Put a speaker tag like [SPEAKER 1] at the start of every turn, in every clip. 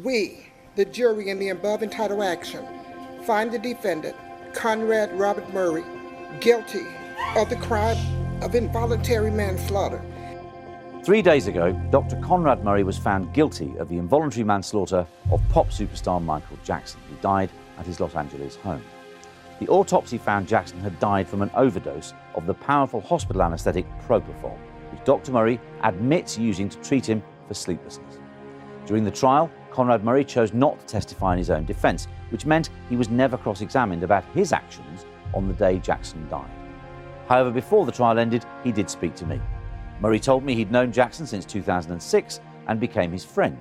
[SPEAKER 1] We, the jury in the above entitled action, find the defendant, Conrad Robert Murray, guilty of the crime of involuntary manslaughter.
[SPEAKER 2] 3 days ago, Dr. Conrad Murray was found guilty of the involuntary manslaughter of pop superstar Michael Jackson, who died at his Los Angeles home. The autopsy found Jackson had died from an overdose of the powerful hospital anaesthetic propofol, which Dr. Murray admits using to treat him for sleeplessness. During the trial, Conrad Murray chose not to testify in his own defence, which meant he was never cross-examined about his actions on the day Jackson died. However, before the trial ended, he did speak to me. Murray told me he'd known Jackson since 2006 and became his friend.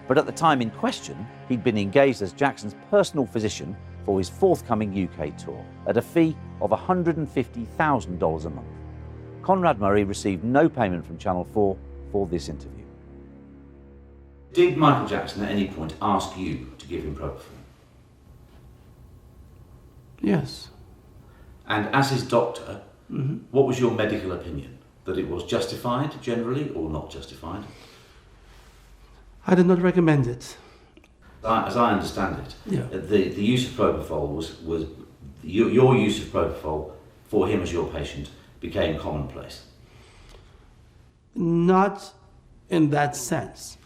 [SPEAKER 2] But at the time in question, he'd been engaged as Jackson's personal physician for his forthcoming UK tour at a fee of $150,000 a month. Conrad Murray received no payment from Channel 4 for this interview. Did Michael Jackson at any point ask you to give him propofol?
[SPEAKER 3] Yes.
[SPEAKER 2] And as his doctor, what was your medical opinion? That it was justified generally or not justified?
[SPEAKER 3] I did not recommend it.
[SPEAKER 2] As I understand it,
[SPEAKER 3] Yeah.
[SPEAKER 2] the use of propofol was your use of propofol for him as your patient became commonplace.
[SPEAKER 3] Not in that sense.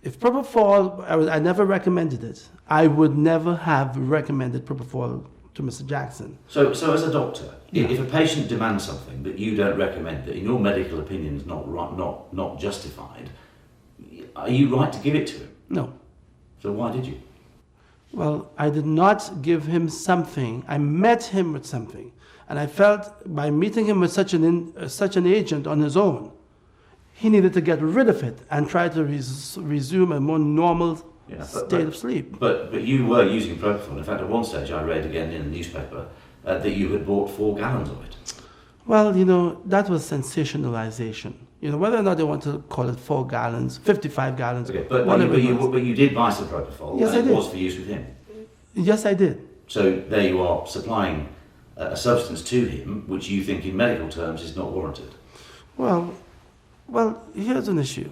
[SPEAKER 3] If propofol, I never recommended it. I would never have recommended propofol to Mr. Jackson.
[SPEAKER 2] So as a doctor, if a patient demands something that you don't recommend, that in your medical opinion is not justified, are you right to give it to him?
[SPEAKER 3] No.
[SPEAKER 2] So why did you?
[SPEAKER 3] Well, I did not give him something. I met him with something. And I felt by meeting him with such an agent on his own, he needed to get rid of it and try to resume a more normal state of sleep.
[SPEAKER 2] But you were using propofol. In fact, at one stage I read again in the newspaper that you had bought 4 gallons of it.
[SPEAKER 3] Well, that was sensationalization. Whether or not they want to call it 4 gallons, 55 gallons,
[SPEAKER 2] Okay, but you did buy some propofol.
[SPEAKER 3] Yes,
[SPEAKER 2] and
[SPEAKER 3] I did.
[SPEAKER 2] It was for use with him.
[SPEAKER 3] Yes, I did.
[SPEAKER 2] So there you are supplying a substance to him which you think in medical terms is not warranted.
[SPEAKER 3] Well, here's an issue.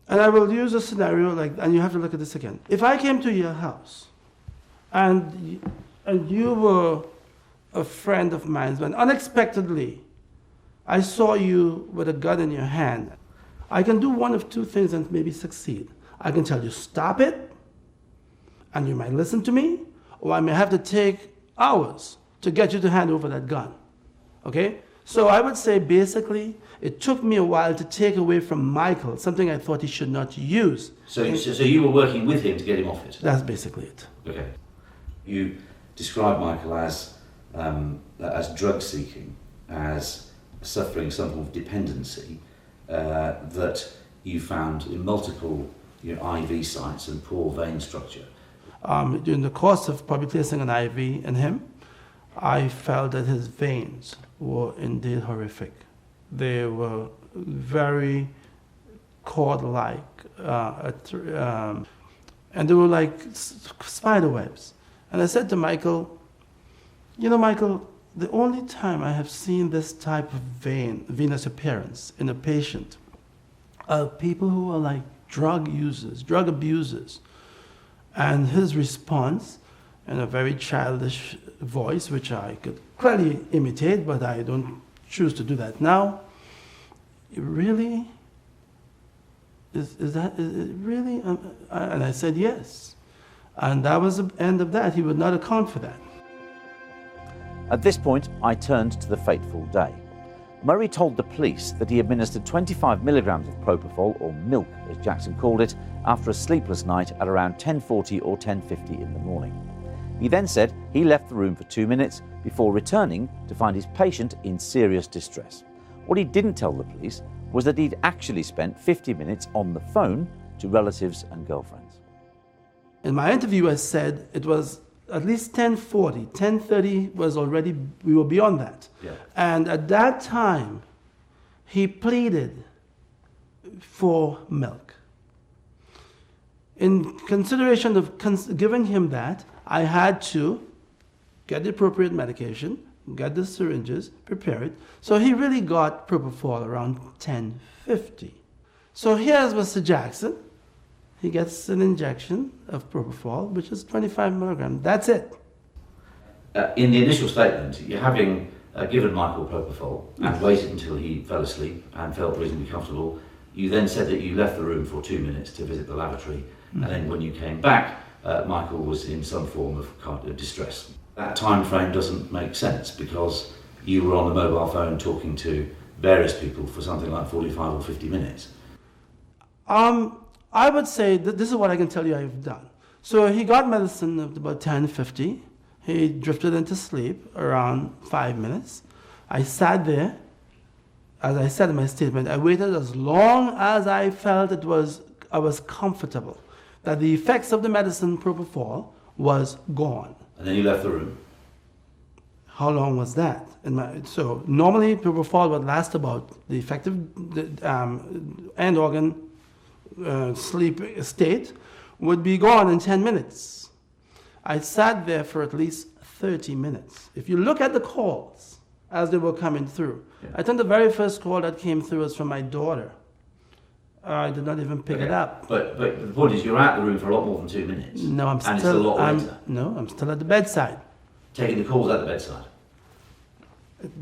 [SPEAKER 3] And I will use a scenario and you have to look at this again. If I came to your house and you were a friend of mine, and unexpectedly I saw you with a gun in your hand, I can do one of two things and maybe succeed. I can tell you, stop it, and you might listen to me, or I may have to take hours to get you to hand over that gun. Okay? So I would say basically, it took me a while to take away from Michael something I thought he should not use.
[SPEAKER 2] So you were working with him to get him off it?
[SPEAKER 3] That's basically it.
[SPEAKER 2] Okay. You describe Michael as drug seeking, as suffering some form of dependency that you found in multiple IV sites and poor vein structure.
[SPEAKER 3] During the course of probably placing an IV in him, I felt that his veins were indeed horrific. They were very cord-like, and they were like spider webs. And I said to Michael, Michael, the only time I have seen this type of venous appearance in a patient are people who are like drug users, drug abusers. And his response, in a very childish voice, which I could clearly imitate, but I don't choose to do that now. Really? Is that really? And I said yes. And that was the end of that. He would not account for that.
[SPEAKER 2] At this point, I turned to the fateful day. Murray told the police that he administered 25 milligrams of propofol, or milk as Jackson called it, after a sleepless night at around 10:40 or 10:50 in the morning. He then said he left the room for 2 minutes before returning to find his patient in serious distress. What he didn't tell the police was that he'd actually spent 50 minutes on the phone to relatives and girlfriends.
[SPEAKER 3] In my interview, I said it was at least 10:40, 10:30 was already, we were beyond that.
[SPEAKER 2] Yeah.
[SPEAKER 3] And at that time, he pleaded for milk. In consideration of giving him that, I had to get the appropriate medication, get the syringes, prepare it. So he really got propofol around 10:50. So here's Mr. Jackson, he gets an injection of propofol, which is 25 milligrams. That's it.
[SPEAKER 2] In the initial statement, you're having given Michael propofol and waited until he fell asleep and felt reasonably comfortable. You then said that you left the room for 2 minutes to visit the lavatory, and then when you came back, Michael was in some form of kind of distress. That time frame doesn't make sense because you were on the mobile phone talking to various people for something like 45 or 50 minutes.
[SPEAKER 3] I would say that this is what I can tell you I've done. So he got medicine at about 10:50. He drifted into sleep around 5 minutes. I sat there. As I said in my statement, I waited as long as I felt I was comfortable, that the effects of the medicine propofol was gone.
[SPEAKER 2] And then you left the room.
[SPEAKER 3] How long was that? So normally propofol would last about the effective end organ sleep state would be gone in 10 minutes. I sat there for at least 30 minutes. If you look at the calls as they were coming through, I think the very first call that came through was from my daughter. I did not even pick it up.
[SPEAKER 2] But the point is, you're out of the room for a lot more than 2 minutes.
[SPEAKER 3] No, I'm
[SPEAKER 2] and
[SPEAKER 3] still.
[SPEAKER 2] it's a lot later.
[SPEAKER 3] I'm still at the bedside.
[SPEAKER 2] Taking the calls at the bedside.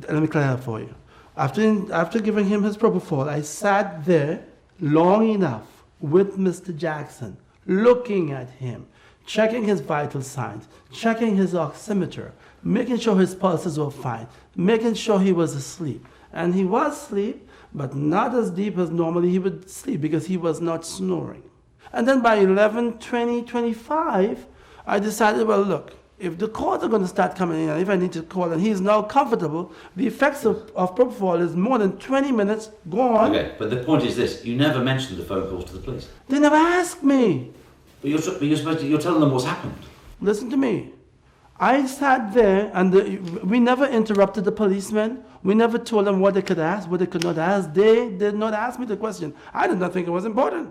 [SPEAKER 3] Let me clear that for you. After giving him his propofol, I sat there long enough with Mr. Jackson, looking at him, checking his vital signs, checking his oximeter, making sure his pulses were fine, making sure he was asleep. And he was asleep, but not as deep as normally he would sleep because he was not snoring. And then by 11:20, 25, I decided, well, look, if the calls are going to start coming in, and if I need to call, and he's now comfortable, the effects of propofol is more than 20 minutes gone.
[SPEAKER 2] Okay, but the point is this: you never mentioned the phone calls to the police.
[SPEAKER 3] They never asked me.
[SPEAKER 2] But you're telling them what's happened.
[SPEAKER 3] Listen to me. I sat there, and we never interrupted the policemen. We never told them what they could ask, what they could not ask. They did not ask me the question. I did not think it was important.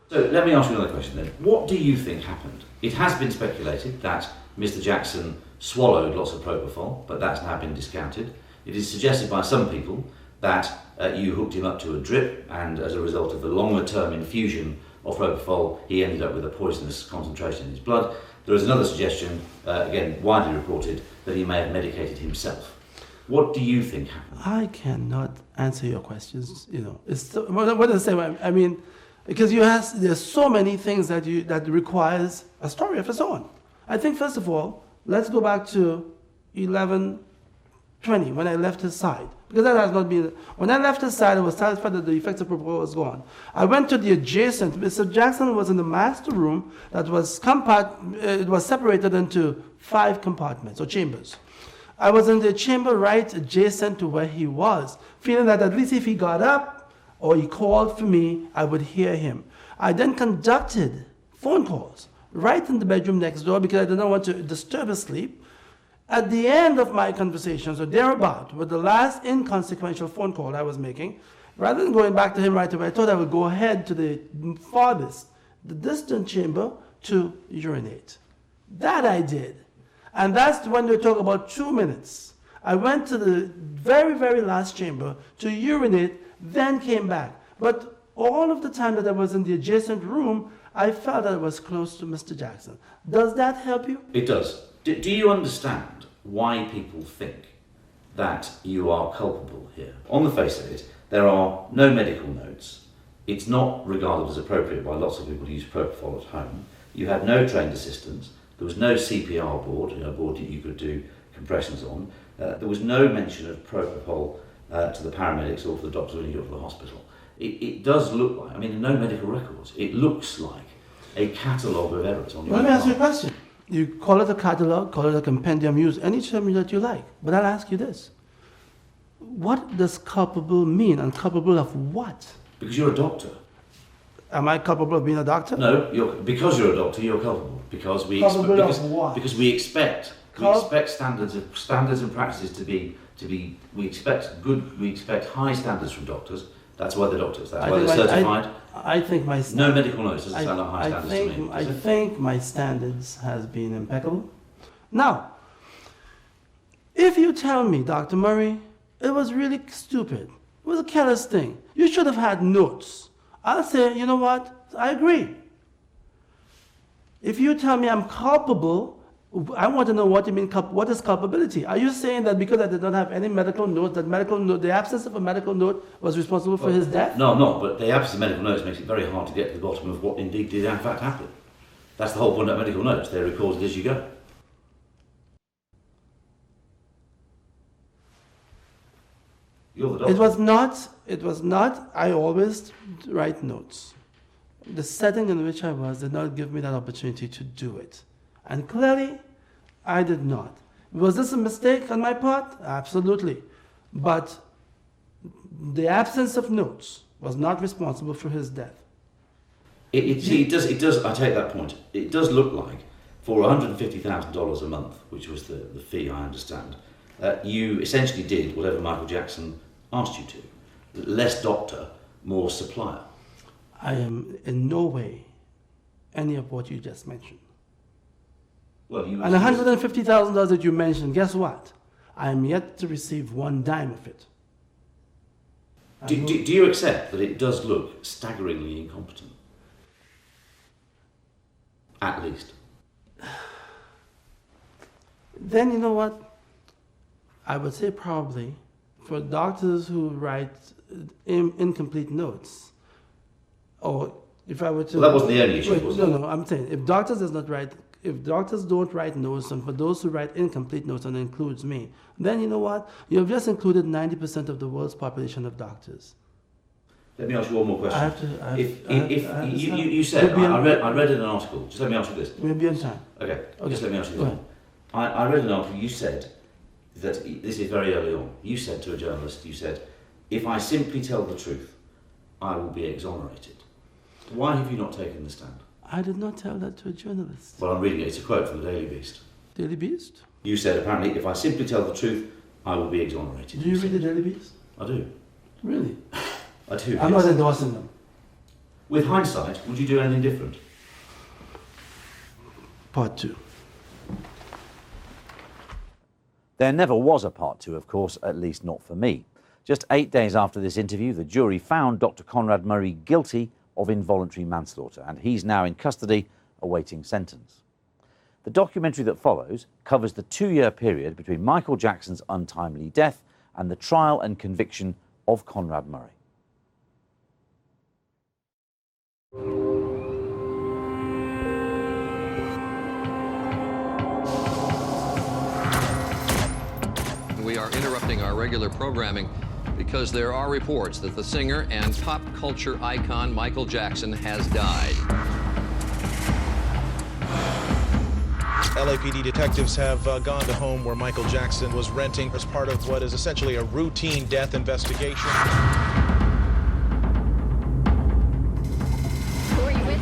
[SPEAKER 2] So let me ask you another question then. What do you think happened? It has been speculated that Mr. Jackson swallowed lots of propofol, but that's now been discounted. It is suggested by some people that you hooked him up to a drip, and as a result of the longer-term infusion of propofol, he ended up with a poisonous concentration in his blood. There is another suggestion, again widely reported, that he may have medicated himself. What do you think happened?
[SPEAKER 3] I cannot answer your questions. It's so, what I say. I mean, because there's so many things that requires a story of its own. I think first of all, let's go back to 11:20 when I left his side, because that has not been. When I left his side, I was satisfied that the effects of propofol was gone. I went to the adjacent. Mr. Jackson was in the master room that was it was separated into 5 compartments or chambers. I was in the chamber right adjacent to where he was, feeling that at least if he got up or he called for me, I would hear him. I then conducted phone calls right in the bedroom next door because I did not want to disturb his sleep. At the end of my conversations, or thereabout, with the last inconsequential phone call I was making, rather than going back to him right away, I thought I would go ahead to the farthest, the distant chamber to urinate. That I did. And that's when we talk about 2 minutes. I went to the very, very last chamber to urinate, then came back. But all of the time that I was in the adjacent room, I felt that I was close to Mr. Jackson. Does that help you?
[SPEAKER 2] It does. Do you understand why people think that you are culpable here? On the face of it, there are no medical notes. It's not regarded as appropriate by lots of people to use propofol at home. You had no trained assistants. There was no CPR board, a board that you could do compressions on. There was no mention of propofol to the paramedics or to the doctor when you got to the hospital. It does look like, no medical records. It looks like a catalogue of errors on your
[SPEAKER 3] Let me ask you a
[SPEAKER 2] part.
[SPEAKER 3] question. You call it a catalog, call it a compendium, use any term that you like. But I'll ask you this. What does culpable mean, and culpable of what?
[SPEAKER 2] Because you're a doctor.
[SPEAKER 3] Am I culpable of being a doctor?
[SPEAKER 2] No, because you're a doctor, you're culpable. Because we
[SPEAKER 3] Culpable of what?
[SPEAKER 2] Because we expect standards and practices to be we expect high standards from doctors. That's why they're doctors. That's why they're certified.
[SPEAKER 3] I think my
[SPEAKER 2] No medical notes doesn't sound like high standards to me.
[SPEAKER 3] I think my standards has been impeccable. Now, if you tell me, Dr. Murray, it was really stupid, it was a careless thing, you should have had notes, I'll say, you know what, I agree. If you tell me I'm culpable, I want to know what you mean. What is culpability? Are you saying that because I did not have any medical note, the absence of a medical note was responsible for his death?
[SPEAKER 2] No, I'm not. But the absence of medical notes makes it very hard to get to the bottom of what indeed did in fact happen. That's the whole point of medical notes. They're recorded as you go. You're the doctor.
[SPEAKER 3] It was not, I always write notes. The setting in which I was did not give me that opportunity to do it. And clearly, I did not. Was this a mistake on my part? Absolutely. But the absence of notes was not responsible for his death.
[SPEAKER 2] It does, I take that point. It does look like, for $150,000 a month, which was the fee, I understand, you essentially did whatever Michael Jackson asked you to. Less doctor, more supplier.
[SPEAKER 3] I am in no way any of what you just mentioned.
[SPEAKER 2] Well, you
[SPEAKER 3] And $150,000 that you mentioned, guess what? I am yet to receive one dime of it.
[SPEAKER 2] Do you accept that it does look staggeringly incompetent? At least.
[SPEAKER 3] Then you know what? I would say probably for doctors who write incomplete notes, or if I were to...
[SPEAKER 2] Well, that wasn't the only issue,
[SPEAKER 3] Wait,
[SPEAKER 2] was it?
[SPEAKER 3] No, I'm saying if doctors don't write notes, and for those who write incomplete notes, and includes me, then you know what? You have just included 90% of the world's population of doctors.
[SPEAKER 2] Let me ask you one more question. You said,
[SPEAKER 3] We'll be
[SPEAKER 2] I read in an article, just let me ask you this.
[SPEAKER 3] We'll be on time.
[SPEAKER 2] Okay, just let me ask you
[SPEAKER 3] Go
[SPEAKER 2] this.
[SPEAKER 3] ahead.
[SPEAKER 2] I read an article, you said that, this is very early on, you said to a journalist, you said, if I simply tell the truth, I will be exonerated. Why have you not taken the stand?
[SPEAKER 3] I did not tell that to a journalist.
[SPEAKER 2] Well, I'm reading it, it's a quote from the Daily Beast.
[SPEAKER 3] Daily Beast?
[SPEAKER 2] You said, apparently, if I simply tell the truth, I will be exonerated.
[SPEAKER 3] Do you read the Daily Beast?
[SPEAKER 2] I do.
[SPEAKER 3] Really?
[SPEAKER 2] I do.
[SPEAKER 3] I'm not endorsing them.
[SPEAKER 2] With hindsight, would you do anything different?
[SPEAKER 3] Part 2.
[SPEAKER 2] There never was a part 2, of course, at least not for me. Just 8 days after this interview, the jury found Dr. Conrad Murray guilty of involuntary manslaughter, and he's now in custody awaiting sentence. The documentary that follows covers the 2-year period between Michael Jackson's untimely death and the trial and conviction of Conrad Murray.
[SPEAKER 4] We are interrupting our regular programming because there are reports that the singer and pop culture icon Michael Jackson has died.
[SPEAKER 5] LAPD detectives have gone to home where Michael Jackson was renting as part of what is essentially a routine death investigation.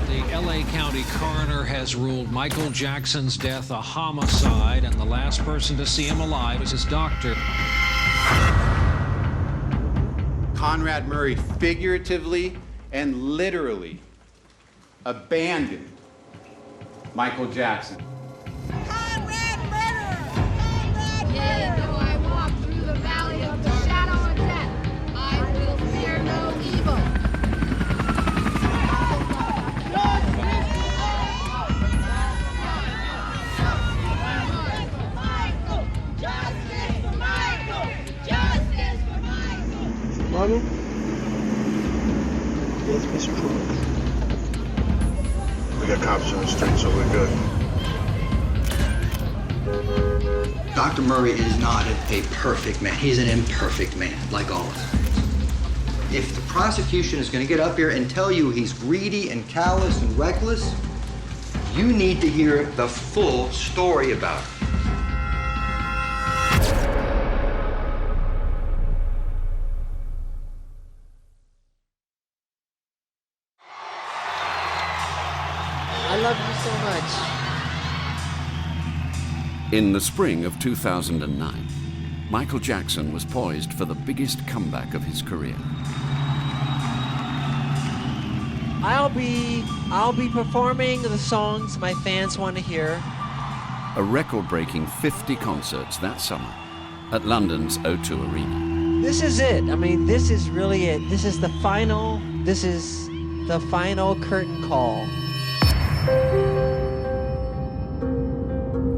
[SPEAKER 6] The LA County coroner has ruled Michael Jackson's death a homicide, and the last person to see him alive was his doctor.
[SPEAKER 7] Conrad Murray figuratively and literally abandoned Michael Jackson.
[SPEAKER 8] Conrad murderer! Conrad Yea, though I walk through the valley of the shadow of death, I will fear no evil. Michael! Justice for Michael! Justice for Michael!
[SPEAKER 3] Ronald? Yes, Mr. Trump.
[SPEAKER 9] We got cops on the street, so we're good.
[SPEAKER 10] Dr. Murray is not a perfect man. He's an imperfect man, like all of us. If the prosecution is going to get up here and tell you he's greedy and callous and reckless, you need to hear the full story about it.
[SPEAKER 11] I love you so much.
[SPEAKER 12] In the spring of 2009, Michael Jackson was poised for the biggest comeback of his career.
[SPEAKER 11] I'll be performing the songs my fans want to hear.
[SPEAKER 12] A record-breaking 50 concerts that summer at London's O2 Arena.
[SPEAKER 11] This is it. I mean, this is really it. This is the final curtain call.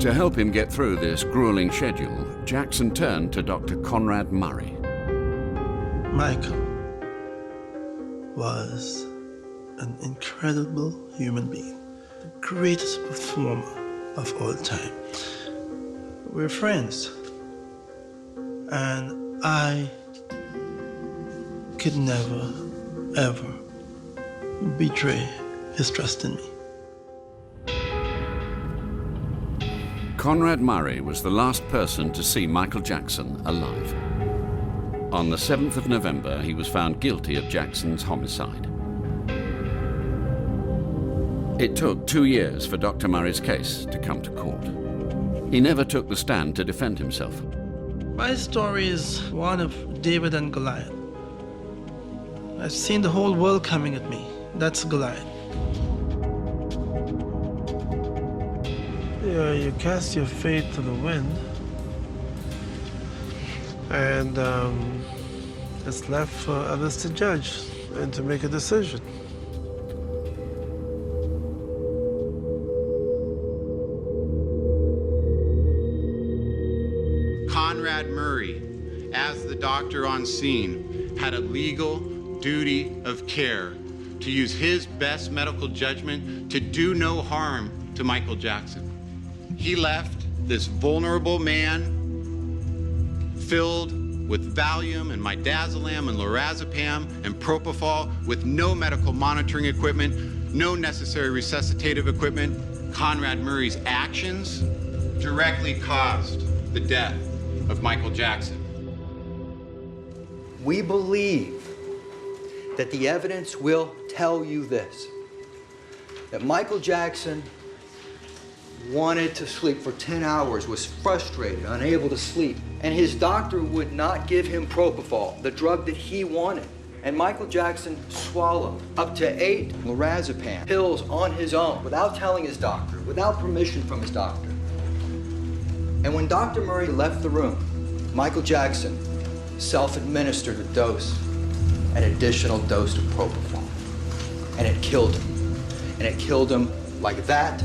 [SPEAKER 12] To help him get through this grueling schedule, Jackson turned to Dr. Conrad Murray.
[SPEAKER 3] Michael was an incredible human being, the greatest performer of all time. We're friends, and I could never, ever betray his trust in me.
[SPEAKER 12] Conrad Murray was the last person to see Michael Jackson alive. On the 7th of November, he was found guilty of Jackson's homicide. It took 2 years for Dr. Murray's case to come to court. He never took the stand to defend himself.
[SPEAKER 3] My story is one of David and Goliath. I've seen the whole world coming at me. That's Goliath. Yeah, you cast your fate to the wind, and it's left for others to judge and to make a decision.
[SPEAKER 7] Conrad Murray, as the doctor on scene, had a legal duty of care to use his best medical judgment to do no harm to Michael Jackson. He left this vulnerable man filled with Valium and midazolam and lorazepam and propofol with no medical monitoring equipment, no necessary resuscitative equipment. Conrad Murray's actions directly caused the death of Michael Jackson.
[SPEAKER 10] We believe that the evidence will tell you this, that Michael Jackson wanted to sleep for 10 hours, was frustrated, unable to sleep, and his doctor would not give him propofol, the drug that he wanted. And Michael Jackson swallowed up to 8 lorazepam pills on his own, without telling his doctor, without permission from his doctor. And when Dr. Murray left the room, Michael Jackson self-administered a dose, an additional dose of propofol, and it killed him. And it killed him like that,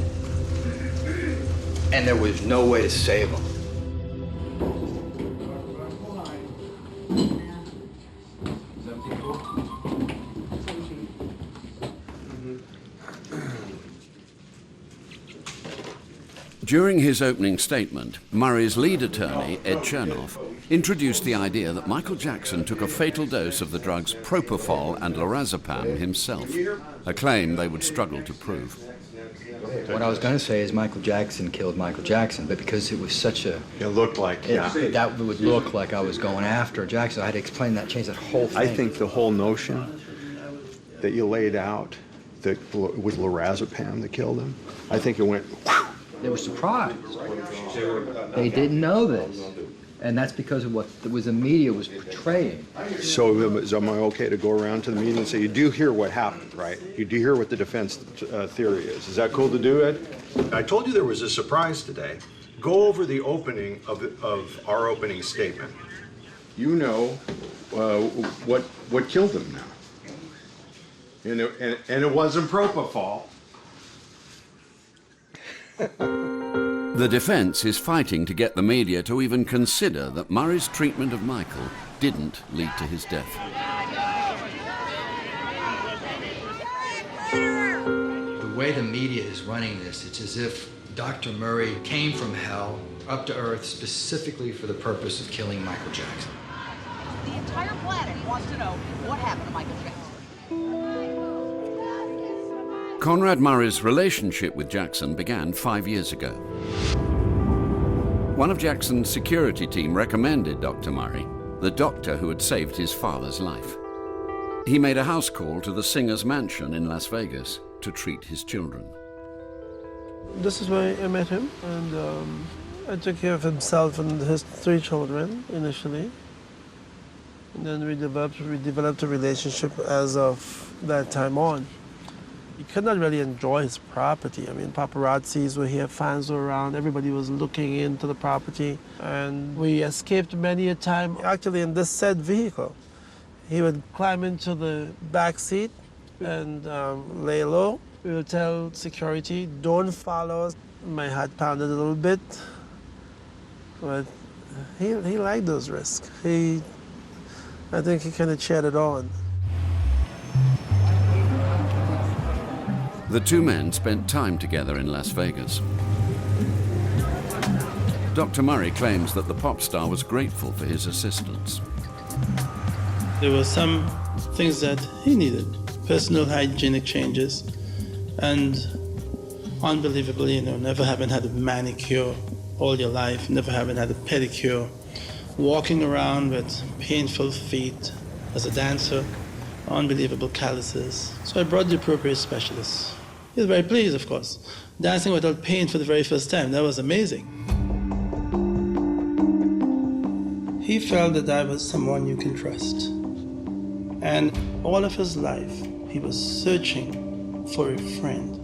[SPEAKER 10] and there was no way to save him.
[SPEAKER 12] During his opening statement, Murray's lead attorney, Ed Chernoff, introduced the idea that Michael Jackson took a fatal dose of the drugs propofol and lorazepam himself, a claim they would struggle to prove.
[SPEAKER 10] What I was going to say is Michael Jackson killed Michael Jackson, but because it was such a...
[SPEAKER 9] It looked like,
[SPEAKER 10] that would look like I was going after Jackson. I had to explain that, change that whole thing.
[SPEAKER 9] I think the whole notion that you laid out that with lorazepam that killed him, I think it went...
[SPEAKER 10] They were surprised. They didn't know this. And that's because of what the media was portraying.
[SPEAKER 9] So am I okay to go around to the media and say, you do hear what happened, right? You do hear what the defense theory is. Is that cool to do, Ed?
[SPEAKER 13] I told you there was a surprise today. Go over the opening of our opening statement.
[SPEAKER 9] You know what killed him now. And it wasn't propofol.
[SPEAKER 12] The defense is fighting to get the media to even consider that Murray's treatment of Michael didn't lead to his death.
[SPEAKER 10] The way the media is running this, it's as if Dr. Murray came from hell up to earth specifically for the purpose of killing Michael Jackson.
[SPEAKER 14] The entire planet wants to know what happened to Michael Jackson.
[SPEAKER 12] Conrad Murray's relationship with Jackson began 5 years ago. One of Jackson's security team recommended Dr. Murray, the doctor who had saved his father's life. He made a house call to the singer's mansion in Las Vegas to treat his children.
[SPEAKER 3] This is where I met him, and I took care of himself and his 3 children initially. And then we developed a relationship as of that time on. He could not really enjoy his property. I mean, paparazzis were here, fans were around, everybody was looking into the property. And we escaped many a time, actually in this said vehicle. He would climb into the back seat and lay low, We'll tell security, don't follow us. My heart pounded a little bit, but he liked those risks. I think he kind of cheered it on.
[SPEAKER 12] The two men spent time together in Las Vegas. Dr. Murray claims that the pop star was grateful for his assistance.
[SPEAKER 3] There were some things that he needed, personal hygienic changes, and unbelievably, never having had a manicure all your life, never having had a pedicure, walking around with painful feet as a dancer, unbelievable calluses. So I brought the appropriate specialist. He was very pleased, of course. Dancing without pain for the very first time, that was amazing. He felt that I was someone you can trust. And all of his life, he was searching for a friend.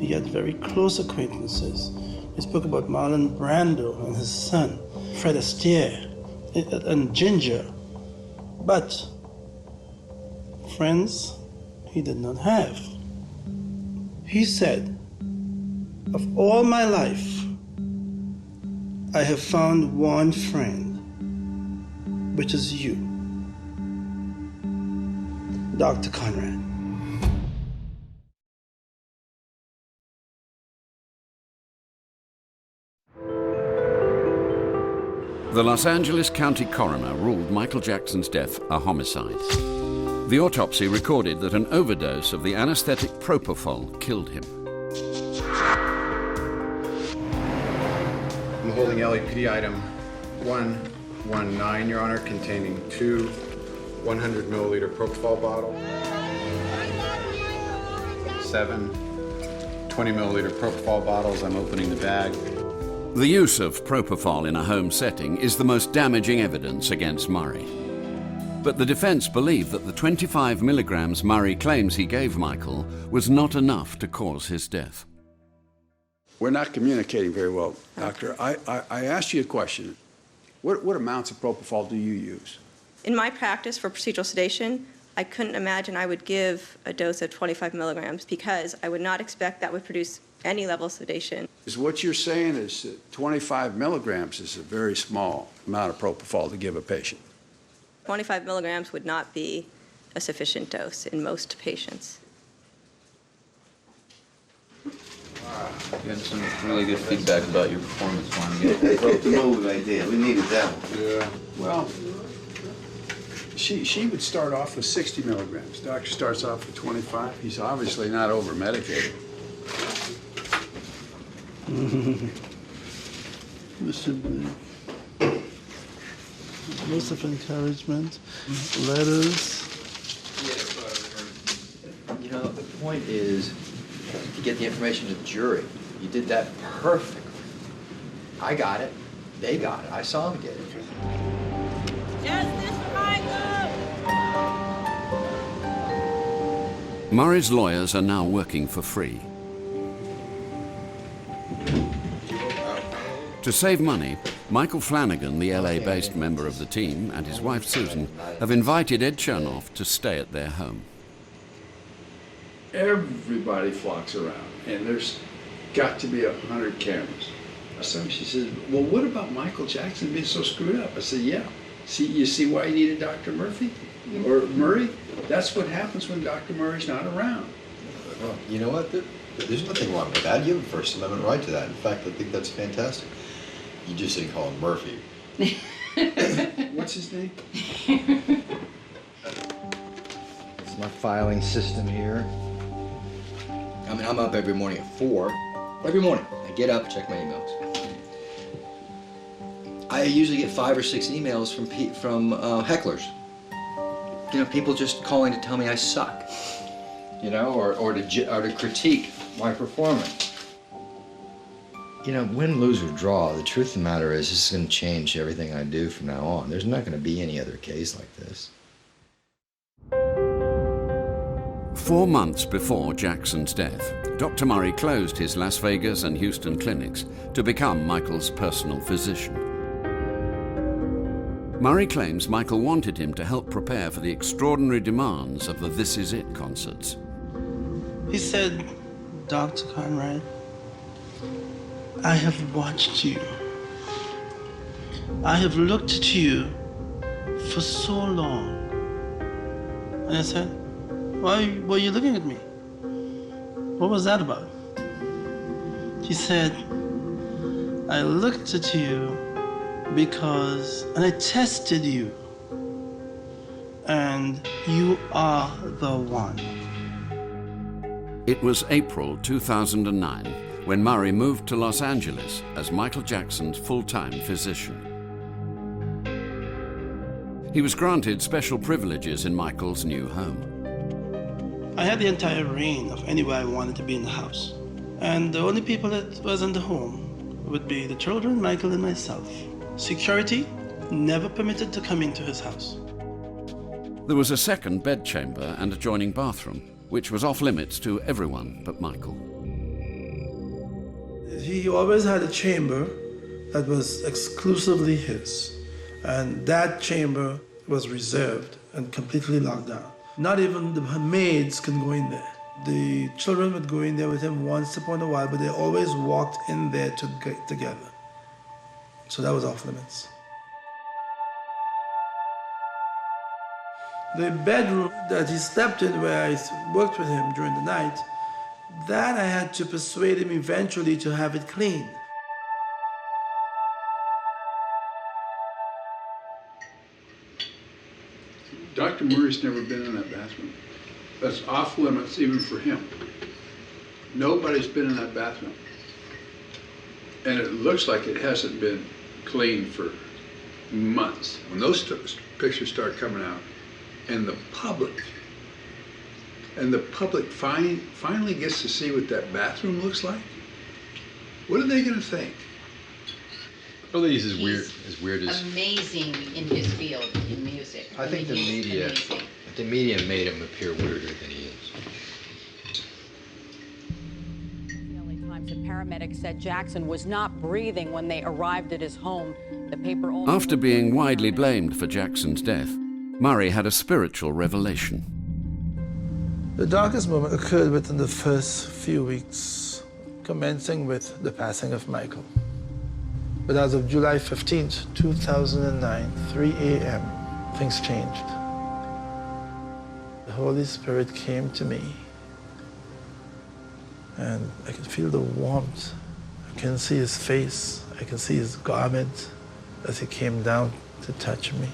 [SPEAKER 3] He had very close acquaintances. We spoke about Marlon Brando and his son, Fred Astaire, and Ginger. But friends he did not have. He said, of all my life, I have found one friend, which is you, Dr. Conrad.
[SPEAKER 12] The Los Angeles County coroner ruled Michael Jackson's death a homicide. The autopsy recorded that an overdose of the anesthetic propofol killed him.
[SPEAKER 7] I'm holding LAPD item 119, Your Honor, containing 2 100-milliliter propofol bottles, 7 20-milliliter propofol bottles. I'm opening the bag.
[SPEAKER 12] The use of propofol in a home setting is the most damaging evidence against Murray. But the defense believed that the 25 milligrams Murray claims he gave Michael was not enough to cause his death.
[SPEAKER 15] We're not communicating very well, Doctor. I asked you a question. What amounts of propofol do you use?
[SPEAKER 16] In my practice for procedural sedation, I couldn't imagine I would give a dose of 25 milligrams because I would not expect that would produce any level of sedation.
[SPEAKER 15] Is what you're saying is that 25 milligrams is a very small amount of propofol to give a patient?
[SPEAKER 16] 25 milligrams would not be a sufficient dose in most patients.
[SPEAKER 17] You had some really good feedback about your performance, Juan.
[SPEAKER 18] They broke the mold right there. We needed that one.
[SPEAKER 15] Yeah. Well, she would start off with 60 milligrams. Doctor starts off with 25. He's obviously not over-medicated.
[SPEAKER 3] Lots of encouragement, letters.
[SPEAKER 10] You know, the point is to get the information to the jury. You did that perfectly. I got it. They got it. I saw them get it.
[SPEAKER 8] Justice for Michael!
[SPEAKER 12] Murray's lawyers are now working for free. To save money, Michael Flanagan, the LA-based member of the team, and his wife Susan have invited Ed Chernoff to stay at their home.
[SPEAKER 15] Everybody flocks around, and there's got to be 100 cameras. So she says, well, what about Michael Jackson being so screwed up? I said, yeah. You see why he needed Dr. Murphy? Or Murray? That's what happens when Dr. Murray's not around.
[SPEAKER 19] Well, you know what? There's nothing wrong with that. You have a First Amendment right to that. In fact, I think that's fantastic. You just didn't call him Murphy.
[SPEAKER 15] What's his name?
[SPEAKER 10] This is my filing system here. I mean, I'm up every morning at 4. Every morning. I get up, check my emails. I usually get 5 or 6 emails from hecklers. You know, people just calling to tell me I suck. You know, or to critique my performance. You know, win, lose, or draw, the truth of the matter is this is going to change everything I do from now on. There's not going to be any other case like this.
[SPEAKER 12] 4 months before Jackson's death, Dr. Murray closed his Las Vegas and Houston clinics to become Michael's personal physician. Murray claims Michael wanted him to help prepare for the extraordinary demands of the This Is It concerts.
[SPEAKER 3] He said, Dr. Conrad, I have watched you. I have looked at you for so long. And I said, why were you looking at me? What was that about? He said, I looked at you because, and I tested you, and you are the one.
[SPEAKER 12] It was April 2009 when Murray moved to Los Angeles as Michael Jackson's full-time physician. He was granted special privileges in Michael's new home.
[SPEAKER 3] I had the entire reign of anywhere I wanted to be in the house. And the only people that was in the home would be the children, Michael, and myself. Security never permitted to come into his house.
[SPEAKER 12] There was a second bedchamber and adjoining bathroom, which was off limits to everyone but Michael.
[SPEAKER 3] He always had a chamber that was exclusively his. And that chamber was reserved and completely locked down. Not even the maids could go in there. The children would go in there with him once upon a while, but they always walked in there together. So that was off limits. The bedroom that he slept in, where I worked with him during the night, that I had to persuade him eventually to have it cleaned.
[SPEAKER 15] Dr. Murray's never been in that bathroom. That's off limits even for him. Nobody's been in that bathroom. And it looks like it hasn't been cleaned for months. When those pictures start coming out, and the public finally gets to see what that bathroom looks like, what are they going to think?
[SPEAKER 19] I believe he's as weird as
[SPEAKER 20] amazing in his field, in music.
[SPEAKER 19] I think the media made him appear weirder than he is.
[SPEAKER 21] The LA Times and paramedics said Jackson was not breathing when they arrived at his home. The paper also
[SPEAKER 12] After being widely blamed for Jackson's death, Murray had a spiritual revelation.
[SPEAKER 3] The darkest moment occurred within the first few weeks, commencing with the passing of Michael. But as of July 15th, 2009, 3 a.m., things changed. The Holy Spirit came to me, and I could feel the warmth. I can see his face. I can see his garment as he came down to touch me.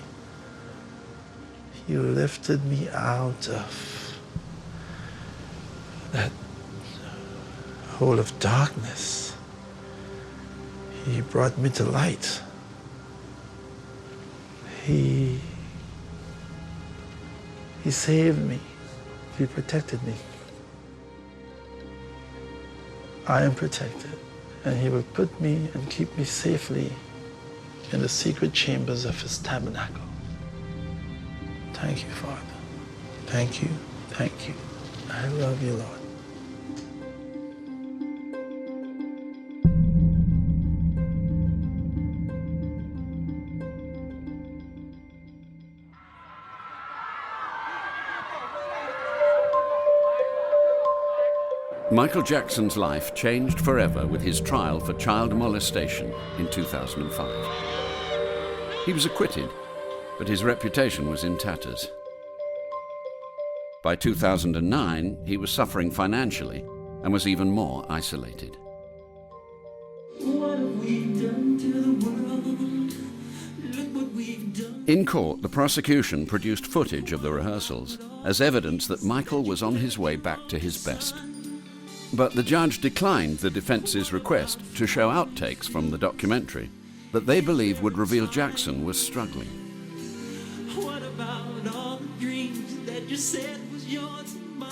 [SPEAKER 3] He lifted me out of that hole of darkness. He brought me to light. He saved me. He protected me. I am protected, and he will put me and keep me safely in the secret chambers of his tabernacle. Thank you, Father. Thank you. Thank you. I love you, Lord.
[SPEAKER 12] Michael Jackson's life changed forever with his trial for child molestation in 2005. He was acquitted, but his reputation was in tatters. By 2009, he was suffering financially and was even more isolated. In court, the prosecution produced footage of the rehearsals as evidence that Michael was on his way back to his best. But the judge declined the defense's request to show outtakes from the documentary that they believe would reveal Jackson was struggling.
[SPEAKER 3] What about all the dreams that you said was yours and mine?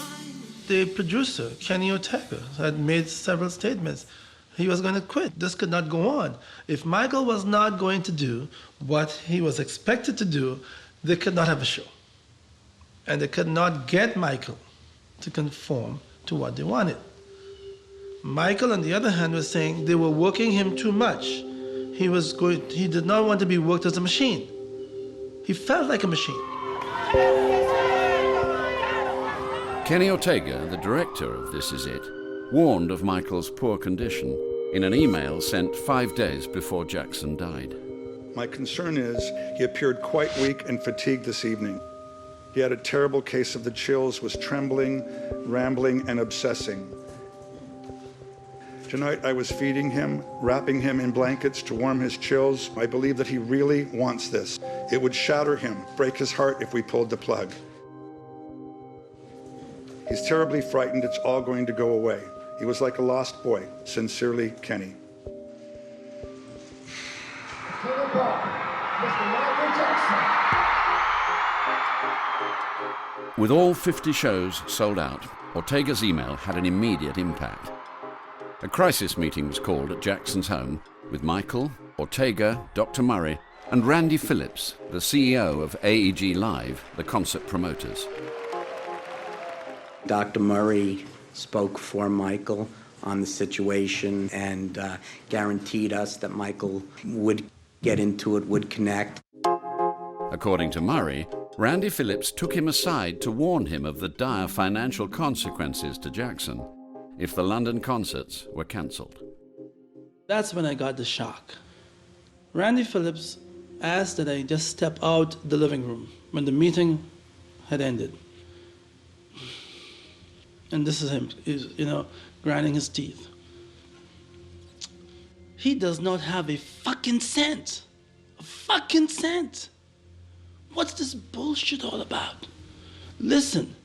[SPEAKER 3] The producer, Kenny Ortega, had made several statements. He was going to quit. This could not go on. If Michael was not going to do what he was expected to do, they could not have a show. And they could not get Michael to conform to what they wanted. Michael, on the other hand, was saying they were working him too much. He did not want to be worked as a machine. He felt like a machine.
[SPEAKER 12] Kenny Ortega, the director of This Is It, warned of Michael's poor condition in an email sent 5 days before Jackson died.
[SPEAKER 1] My concern is he appeared quite weak and fatigued this evening. He had a terrible case of the chills, was trembling, rambling, and obsessing. Tonight I was feeding him, wrapping him in blankets to warm his chills. I believe that he really wants this. It would shatter him, break his heart if we pulled the plug. He's terribly frightened it's all going to go away. He was like a lost boy. Sincerely, Kenny.
[SPEAKER 12] With all 50 shows sold out, Ortega's email had an immediate impact. A crisis meeting was called at Jackson's home with Michael, Ortega, Dr. Murray, and Randy Phillips, the CEO of AEG Live, the concert promoters.
[SPEAKER 22] Dr. Murray spoke for Michael on the situation and guaranteed us that Michael would get into it, would connect.
[SPEAKER 12] According to Murray, Randy Phillips took him aside to warn him of the dire financial consequences to Jackson if the London concerts were cancelled.
[SPEAKER 3] That's when I got the shock. Randy Phillips asked that I just step out the living room when the meeting had ended. And this is him, grinding his teeth. He does not have a fucking cent. A fucking cent. What's this bullshit all about? Listen,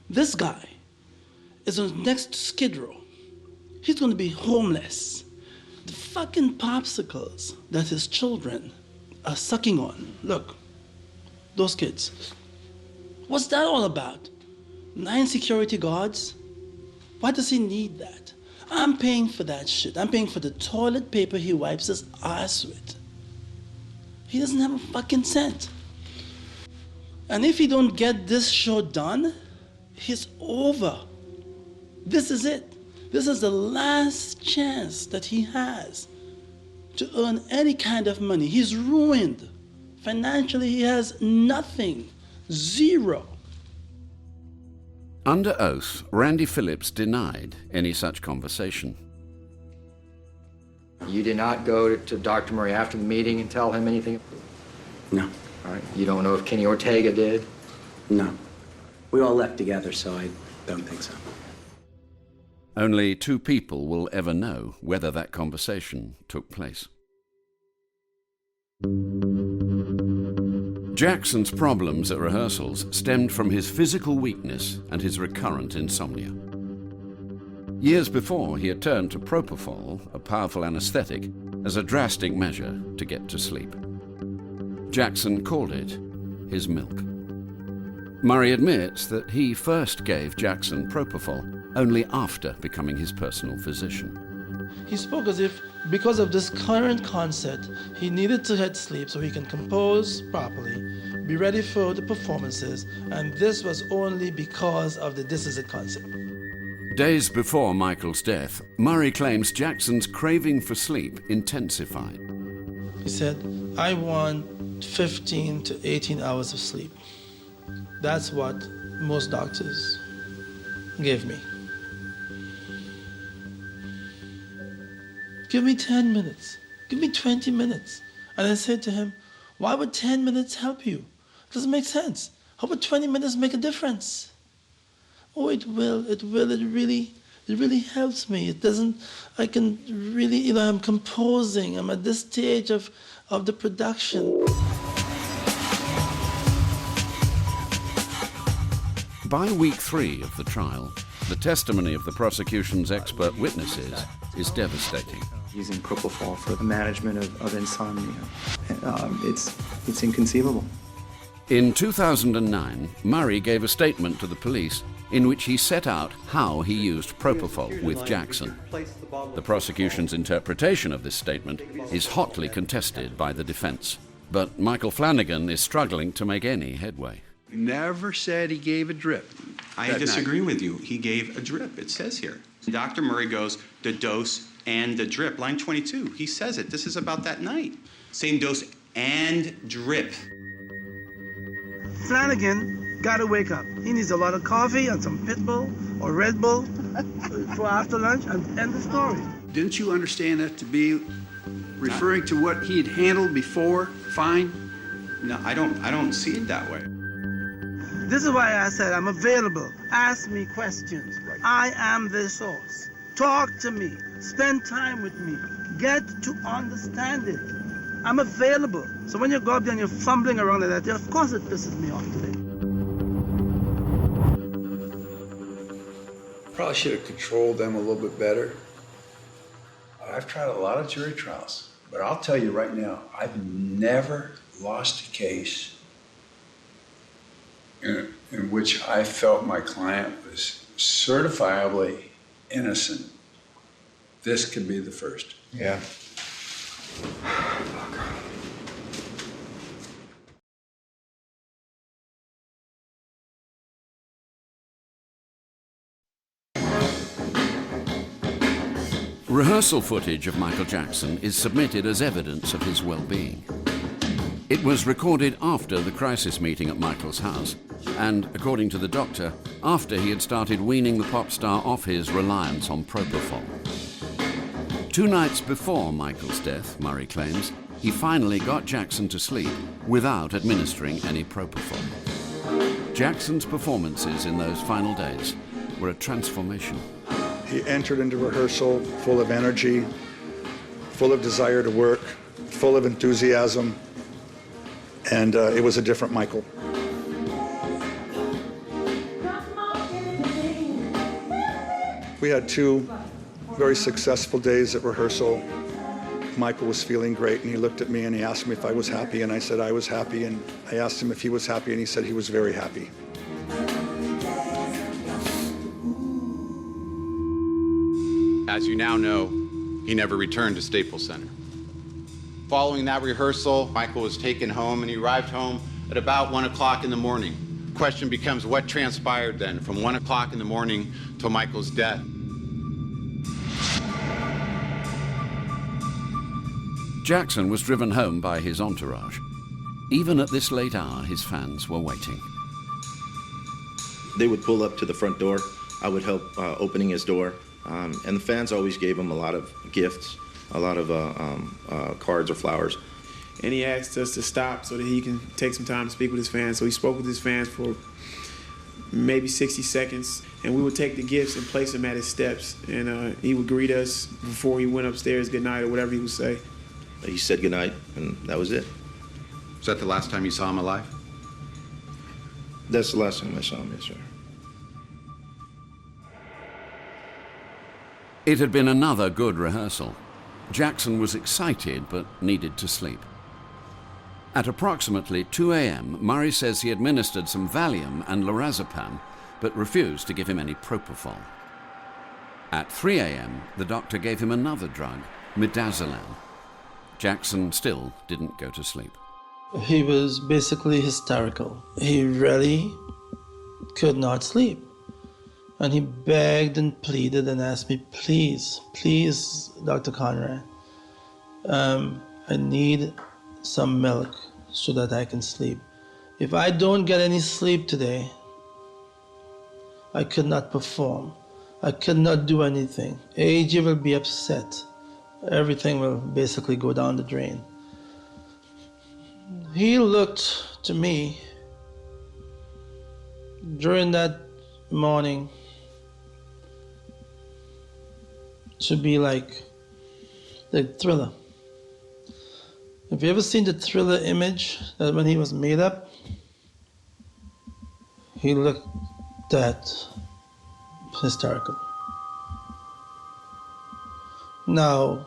[SPEAKER 3] this guy is next to Skid Row. He's going to be homeless. The fucking popsicles that his children are sucking on. Look, those kids. What's that all about? 9 security guards? Why does he need that? I'm paying for that shit. I'm paying for the toilet paper he wipes his ass with. He doesn't have a fucking cent. And if he don't get this show done, he's over. This is it. This is the last chance that he has to earn any kind of money. He's ruined. Financially, he has nothing. Zero.
[SPEAKER 12] Under oath, Randy Phillips denied any such conversation.
[SPEAKER 10] You did not go to Dr. Murray after the meeting and tell him anything?
[SPEAKER 22] No.
[SPEAKER 10] All right. You don't know if Kenny Ortega did?
[SPEAKER 22] No. We all left together, so I don't think so.
[SPEAKER 12] Only 2 people will ever know whether that conversation took place. Jackson's problems at rehearsals stemmed from his physical weakness and his recurrent insomnia. Years before, he had turned to propofol, a powerful anesthetic, as a drastic measure to get to sleep. Jackson called it his milk. Murray admits that he first gave Jackson propofol only after becoming his personal physician.
[SPEAKER 3] He spoke as if, because of this current concert, he needed to get sleep so he can compose properly, be ready for the performances, and this was only because of the This Is It concert.
[SPEAKER 12] Days before Michael's death, Murray claims Jackson's craving for sleep intensified.
[SPEAKER 3] He said, I want 15 to 18 hours of sleep. That's what most doctors gave me. Give me 10 minutes. Give me 20 minutes. And I said to him, why would 10 minutes help you? It doesn't make sense. How would 20 minutes make a difference? Oh, it will. It really helps me. It doesn't, I can really, I'm composing. I'm at this stage of the production.
[SPEAKER 12] By week 3 of the trial, the testimony of the prosecution's expert witnesses is devastating.
[SPEAKER 23] Using propofol for the management of insomnia. It's inconceivable.
[SPEAKER 12] In 2009, Murray gave a statement to the police in which he set out how he used propofol with Jackson. The prosecution's interpretation of this statement is hotly contested by the defense, but Michael Flanagan is struggling to make any headway.
[SPEAKER 24] He never said he gave a drip.
[SPEAKER 25] I disagree with you. He gave a drip. It says here. Dr. Murray goes, the dose and the drip. Line 22, he says it. This is about that night. Same dose and drip.
[SPEAKER 3] Flanagan gotta wake up. He needs a lot of coffee and some Pit Bull or Red Bull for after lunch and end the story.
[SPEAKER 24] Didn't you understand that to be referring to what he had handled before? Fine?
[SPEAKER 25] No, I don't see it that way.
[SPEAKER 3] This is why I said I'm available. Ask me questions. I am the source. Talk to me. Spend time with me. Get to understand it. I'm available. So when you go up there and you're fumbling around like that, of course it pisses me off today.
[SPEAKER 15] Probably should have controlled them a little bit better. I've tried a lot of jury trials, but I'll tell you right now, I've never lost a case in which I felt my client was certifiably innocent. This could be the first.
[SPEAKER 9] Yeah.
[SPEAKER 12] Rehearsal footage of Michael Jackson is submitted as evidence of his well-being. It was recorded after the crisis meeting at Michael's house, and, according to the doctor, after he had started weaning the pop star off his reliance on propofol. 2 nights before Michael's death, Murray claims, he finally got Jackson to sleep without administering any propofol. Jackson's performances in those final days were a transformation.
[SPEAKER 1] He entered into rehearsal full of energy, full of desire to work, full of enthusiasm, and it was a different Michael. We had 2 very successful days at rehearsal. Michael was feeling great, and he looked at me and he asked me if I was happy, and I said I was happy, and I asked him if he was happy, and he said he was very happy.
[SPEAKER 7] As you now know, he never returned to Staples Center. Following that rehearsal, Michael was taken home, and he arrived home at about 1 o'clock in the morning. The question becomes, what transpired then from 1 o'clock in the morning till Michael's death?
[SPEAKER 12] Jackson was driven home by his entourage. Even at this late hour, his fans were waiting.
[SPEAKER 2] They would pull up to the front door. I would help opening his door. And the fans always gave him a lot of gifts, a lot of cards or flowers.
[SPEAKER 4] And he asked us to stop so that he can take some time to speak with his fans. So he spoke with his fans for maybe 60 seconds. And we would take the gifts and place them at his steps. And he would greet us before he went upstairs, good night, or whatever he would say.
[SPEAKER 2] He said good night, and that was it.
[SPEAKER 7] Was that the last time you saw him alive?
[SPEAKER 2] That's the last time I saw him, yes, sir.
[SPEAKER 12] It had been another good rehearsal. Jackson was excited but needed to sleep. At approximately 2 a.m., Murray says he administered some Valium and lorazepam, but refused to give him any propofol. At 3 a.m., the doctor gave him another drug, midazolam. Jackson still didn't go to sleep.
[SPEAKER 3] He was basically hysterical. He really could not sleep. And he begged and pleaded and asked me, please, please, Dr. Conrad, I need some milk so that I can sleep. If I don't get any sleep today, I could not perform. I could not do anything. AG will be upset. Everything will basically go down the drain. He looked to me during that morning to be like the Thriller. Have you ever seen the Thriller image that when he was made up? He looked that hysterical. Now,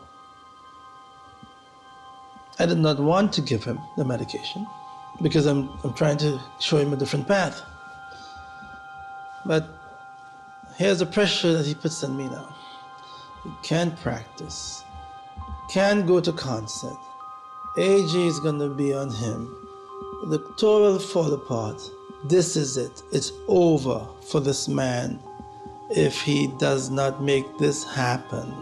[SPEAKER 3] I did not want to give him the medication because I'm trying to show him a different path. But here's the pressure that he puts on me now. He can't practice, can't go to concert. AG is gonna be on him. The tour will fall apart. This is it. It's over for this man if he does not make this happen.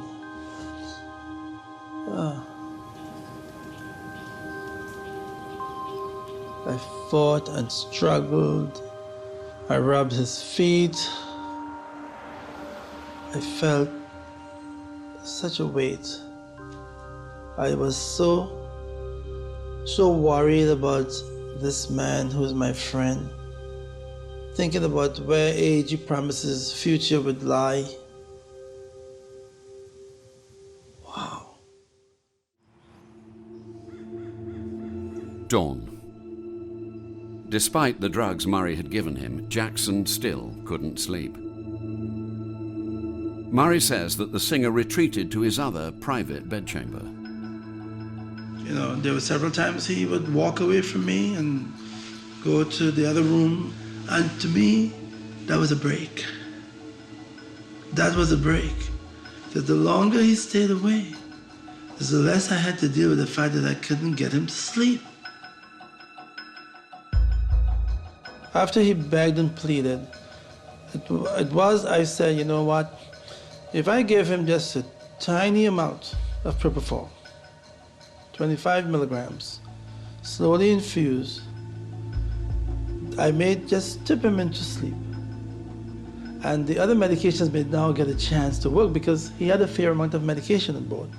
[SPEAKER 3] I fought and struggled I rubbed his feet. I felt such a weight. I was so worried about this man who's my friend, thinking about where A.G. Promise's future would lie. Wow.
[SPEAKER 12] Dawn. Despite the drugs Murray had given him, Jackson still couldn't sleep. Murray says that the singer retreated to his other private bedchamber.
[SPEAKER 3] You know, there were several times he would walk away from me and go to the other room. And to me, that was a break. That was a break. Because the longer he stayed away, the less I had to deal with the fact that I couldn't get him to sleep. After he begged and pleaded, I said, you know what? If I give him just a tiny amount of propofol, 25 milligrams, slowly infused, I may just tip him into sleep. And the other medications may now get a chance to work because he had a fair amount of medication on board.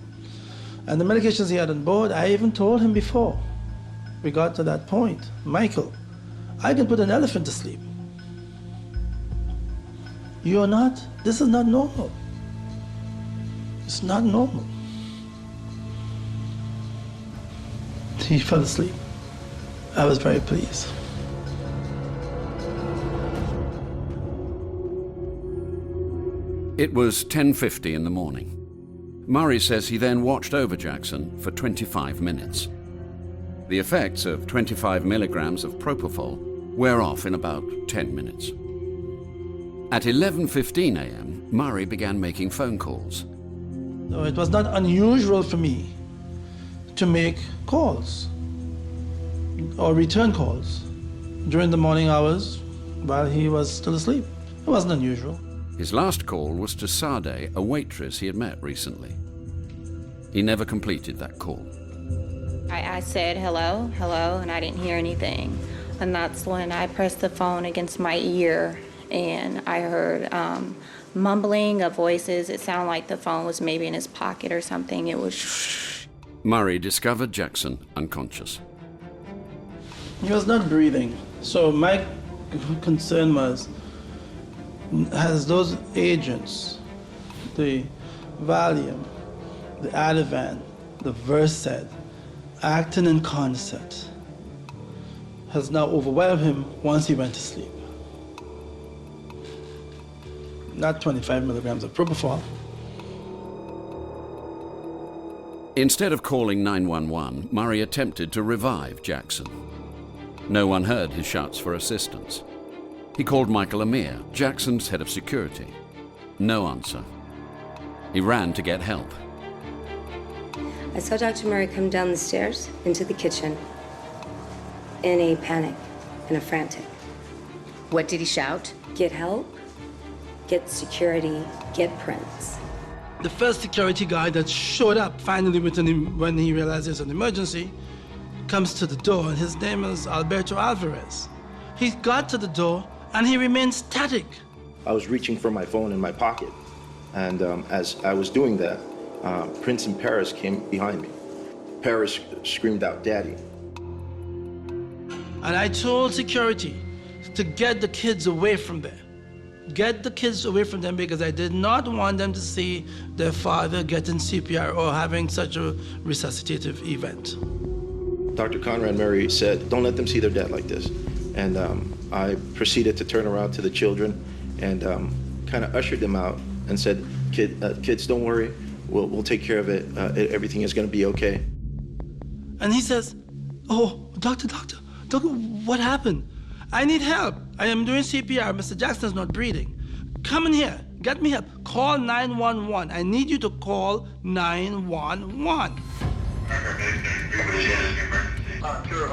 [SPEAKER 3] And the medications he had on board, I even told him before we got to that point, Michael, I can put an elephant to sleep. You're not, this is not normal. It's not normal. He fell asleep. I was very pleased.
[SPEAKER 12] It was 10:50 in the morning. Murray says he then watched over Jackson for 25 minutes. The effects of 25 milligrams of propofol wear off in about 10 minutes. At 11:15 a.m., Murray began making phone calls.
[SPEAKER 3] No, it was not unusual for me to make calls or return calls during the morning hours while he was still asleep. It wasn't unusual.
[SPEAKER 12] His last call was to Sade, a waitress he had met recently. He never completed that call.
[SPEAKER 5] I said hello, hello, and I didn't hear anything. And that's when I pressed the phone against my ear and I heard mumbling of voices. It sounded like the phone was maybe in his pocket or something. It was shh.
[SPEAKER 12] Murray discovered Jackson unconscious.
[SPEAKER 3] He was not breathing. So my concern was, has those agents, the Valium, the Ativan, the Versed, acting in concert, has now overwhelmed him once he went to sleep. Not 25 milligrams of propofol.
[SPEAKER 12] Instead of calling 911, Murray attempted to revive Jackson. No one heard his shouts for assistance. He called Michael Amir, Jackson's head of security. No answer. He ran to get help.
[SPEAKER 6] I saw Dr. Murray come down the stairs into the kitchen in a panic, in a frantic.
[SPEAKER 20] What did he shout?
[SPEAKER 6] Get help, get security, get Prince.
[SPEAKER 3] The first security guy that showed up finally when he realized there's an emergency comes to the door, and his name is Alberto Alvarez. He got to the door and he remained static.
[SPEAKER 2] I was reaching for my phone in my pocket, and as I was doing that, Prince and Paris came behind me. Paris screamed out, "Daddy."
[SPEAKER 3] And I told security to get the kids away from there. Get the kids away from them because I did not want them to see their father getting CPR or having such a resuscitative event.
[SPEAKER 2] Dr. Conrad Murray said, "Don't let them see their dad like this." And I proceeded to turn around to the children and kind of ushered them out and said, kids, don't worry. We'll take care of it. Everything is going to be okay.
[SPEAKER 3] And he says, "Oh, doctor, what happened? I need help. I am doing CPR. Mr. Jackson's not breathing. Come in here. Get me help. Call 911. I need you to call 911.
[SPEAKER 11] Sure,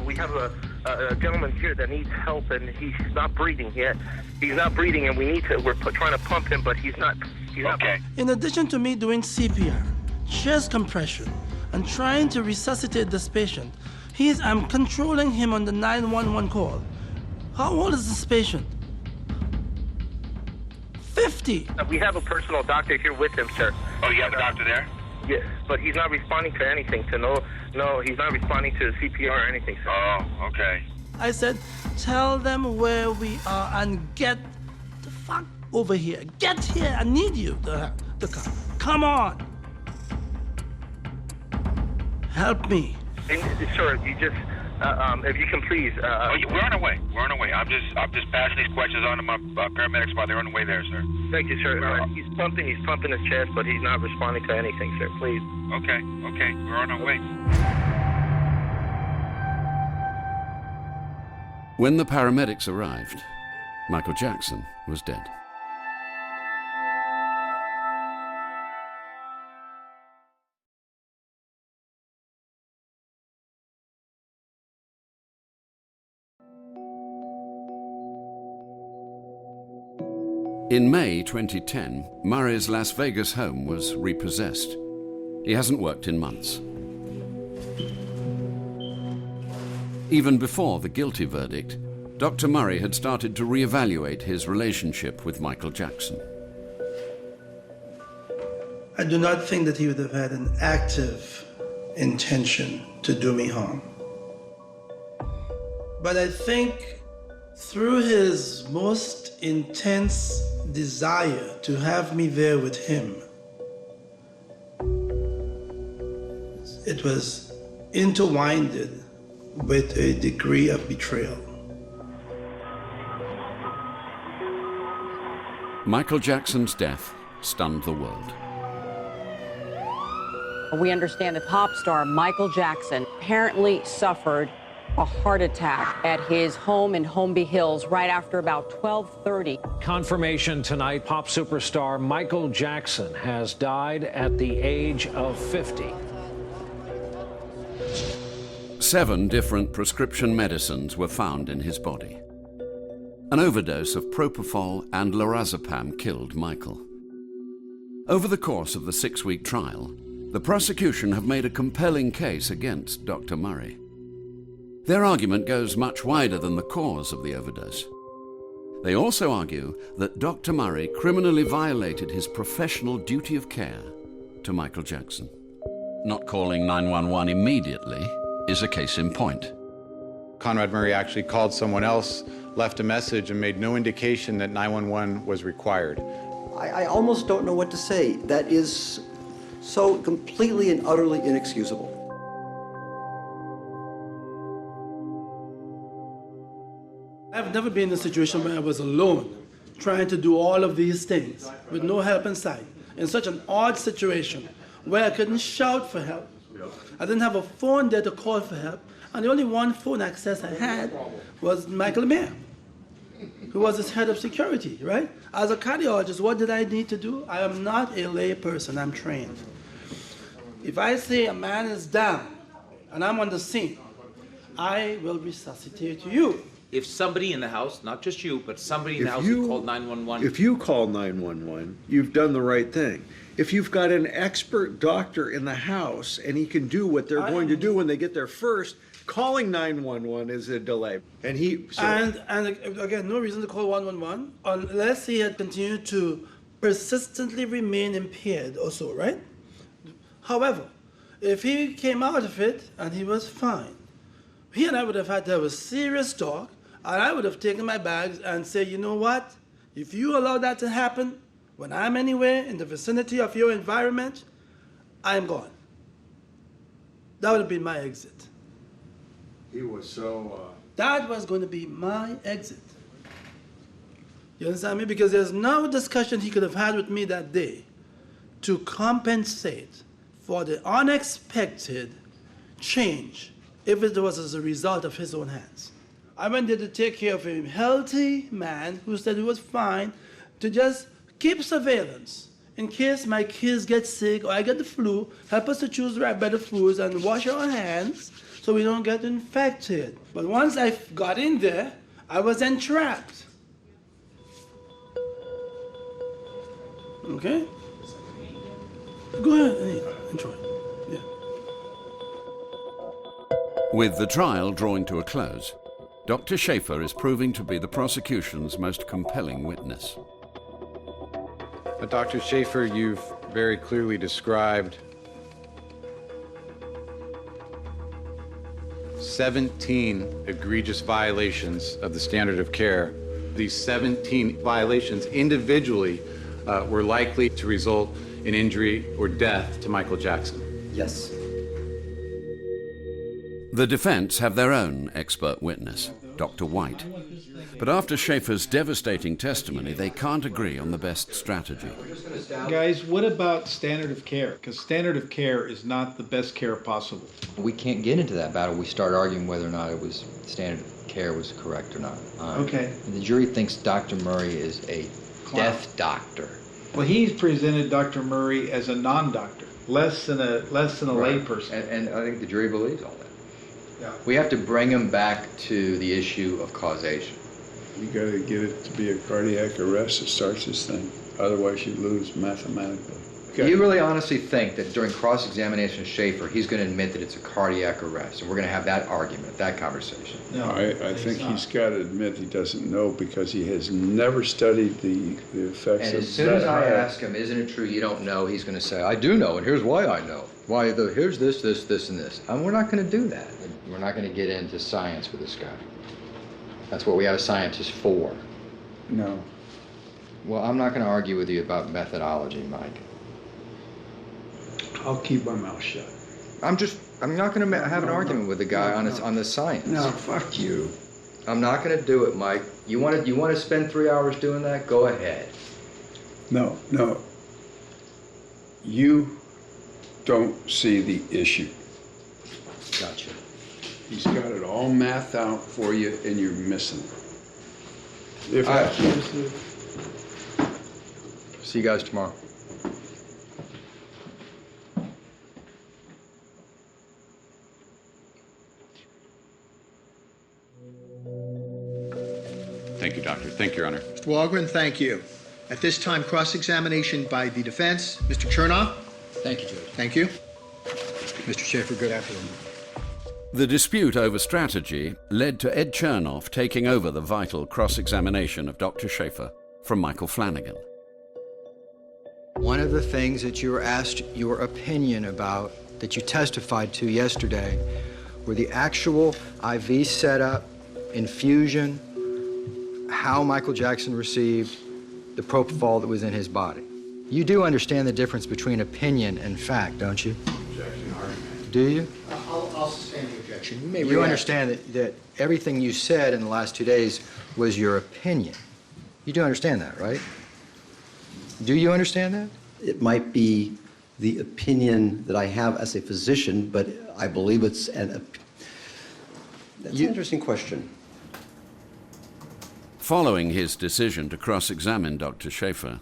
[SPEAKER 11] we have a gentleman here that needs help, and he's not breathing yet. He's not breathing, and we're trying to pump him, but he's not okay.
[SPEAKER 3] In addition to me doing CPR, chest compression, and trying to resuscitate this patient, I'm controlling him on the 911 call. How old is this patient? 50.
[SPEAKER 11] We have a personal doctor here with him, sir.
[SPEAKER 13] Oh, you have a doctor there?
[SPEAKER 11] Yes, but he's not responding to anything. No, he's not responding to CPR or anything, sir.
[SPEAKER 13] Oh, okay.
[SPEAKER 3] I said, tell them where we are and get the fuck over here. Get here. I need you. The car. Come on. Help me.
[SPEAKER 11] Sure, you just, if you can please.
[SPEAKER 13] We're on our way. We're on our way. I'm just passing these questions on to my paramedics while they're on the way there, sir.
[SPEAKER 11] Thank you, sir. He's pumping his chest, but he's not responding to anything, sir. Please.
[SPEAKER 13] Okay. We're on our way.
[SPEAKER 12] When the paramedics arrived, Michael Jackson was dead. In May 2010, Murray's Las Vegas home was repossessed. He hasn't worked in months. Even before the guilty verdict, Dr. Murray had started to reevaluate his relationship with Michael Jackson.
[SPEAKER 3] I do not think that he would have had an active intention to do me harm. But I think through his most intense desire to have me there with him, it was intertwined with a degree of betrayal.
[SPEAKER 12] Michael Jackson's death stunned the world.
[SPEAKER 21] We understand that pop star Michael Jackson apparently suffered a heart attack at his home in Holmby Hills right after about 12:30.
[SPEAKER 14] Confirmation tonight, pop superstar Michael Jackson has died at the age of 50.
[SPEAKER 12] 7 different prescription medicines were found in his body. An overdose of propofol and lorazepam killed Michael. Over the course of the 6-week trial, the prosecution have made a compelling case against Dr. Murray. Their argument goes much wider than the cause of the overdose. They also argue that Dr. Murray criminally violated his professional duty of care to Michael Jackson. Not calling 911 immediately is a case in point.
[SPEAKER 16] Conrad Murray actually called someone else, left a message, and made no indication that 911 was required.
[SPEAKER 17] I almost don't know what to say. That is so completely and utterly inexcusable.
[SPEAKER 3] I've never been in a situation where I was alone, trying to do all of these things with no help in sight, in such an odd situation where I couldn't shout for help. I didn't have a phone there to call for help, and the only one phone access I had was Michael Mayer, who was his head of security, right? As a cardiologist, what did I need to do? I am not a lay person, I'm trained. If I say a man is down and I'm on the scene, I will resuscitate you.
[SPEAKER 18] If somebody in the house, not just you, but somebody in the house who called 911.
[SPEAKER 9] If you call 911, you've done the right thing. If you've got an expert doctor in the house and he can do what they're going to do when they get there first, calling 911 is a delay. And
[SPEAKER 3] again, no reason to call 111 unless he had continued to persistently remain impaired or so, right? However, if he came out of it and he was fine, he and I would have had to have a serious talk, and I would have taken my bags and said, you know what? If you allow that to happen, when I'm anywhere in the vicinity of your environment, I'm gone. That would have been my exit.
[SPEAKER 9] He was so...
[SPEAKER 3] That was going to be my exit. You understand me? Because there's no discussion he could have had with me that day to compensate for the unexpected change if it was as a result of his own hands. I went there to take care of a healthy man who said he was fine, to just keep surveillance in case my kids get sick or I get the flu, help us to choose the right better foods and wash our hands so we don't get infected. But once I got in there, I was entrapped. Okay? Go ahead, enjoy. Yeah.
[SPEAKER 12] With the trial drawing to a close, Dr. Schaefer is proving to be the prosecution's most compelling witness.
[SPEAKER 16] Dr. Schaefer, you've very clearly described 17 egregious violations of the standard of care. These 17 violations individually were likely to result in injury or death to Michael Jackson.
[SPEAKER 17] Yes.
[SPEAKER 12] The defense have their own expert witness, Dr. White. But after Schaefer's devastating testimony, they can't agree on the best strategy.
[SPEAKER 8] Guys, what about standard of care? Because standard of care is not the best care possible.
[SPEAKER 10] We can't get into that battle. We start arguing whether or not it was standard of care was correct or not.
[SPEAKER 8] Okay.
[SPEAKER 10] The jury thinks Dr. Murray is a death doctor.
[SPEAKER 8] Well, he's presented Dr. Murray as a non-doctor, less than a layperson.
[SPEAKER 10] And I think the jury believes all that.
[SPEAKER 8] Yeah.
[SPEAKER 10] We have to bring him back to the issue of causation.
[SPEAKER 15] You got to get it to be a cardiac arrest that starts this thing. Otherwise, you lose mathematically.
[SPEAKER 10] Do you really honestly think that during cross-examination of Schaefer, he's going to admit that it's a cardiac arrest, and we're going to have that argument, that conversation?
[SPEAKER 15] No, I think he's got to admit he doesn't know because he has never studied the effects
[SPEAKER 10] And
[SPEAKER 15] of
[SPEAKER 10] as soon as I
[SPEAKER 15] that.
[SPEAKER 10] ask him, isn't it true you don't know, he's going to say, I do know, and here's why I know. Here's this, and this. And we're not going to do that. We're not going to get into science with this guy. That's what we have a scientist for.
[SPEAKER 15] No.
[SPEAKER 10] Well, I'm not going to argue with you about methodology, Mike.
[SPEAKER 15] I'll keep my mouth shut.
[SPEAKER 10] I'm not going to have an argument with the guy on the science.
[SPEAKER 15] No, fuck you.
[SPEAKER 10] I'm not going to do it, Mike. You want to spend 3 hours doing that? Go ahead.
[SPEAKER 15] No. You don't see the issue.
[SPEAKER 10] Gotcha.
[SPEAKER 15] He's got it all mathed out for you, and you're missing it.
[SPEAKER 10] All right. See you guys tomorrow.
[SPEAKER 16] Thank you, Doctor. Thank you, Your Honor.
[SPEAKER 19] Mr. Walgren, thank you. At this time, cross-examination by the defense. Mr. Chernoff?
[SPEAKER 10] Thank you, Judge.
[SPEAKER 19] Thank you. Mr. Schaefer, good afternoon.
[SPEAKER 12] The dispute over strategy led to Ed Chernoff taking over the vital cross-examination of Dr. Schaefer from Michael Flanagan.
[SPEAKER 22] One of the things that you were asked your opinion about that you testified to yesterday were the actual IV setup, infusion, how Michael Jackson received the propofol that was in his body. You do understand the difference between opinion and fact, don't you?
[SPEAKER 15] Objection, argument.
[SPEAKER 22] Do you?
[SPEAKER 19] I'll sustain the objection. You may
[SPEAKER 22] You understand that everything you said in the last 2 days was your opinion. You do understand that, right? Do you understand that?
[SPEAKER 17] It might be the opinion that I have as a physician, but I believe it's that's an interesting question.
[SPEAKER 12] Following his decision to cross-examine Dr. Schaefer,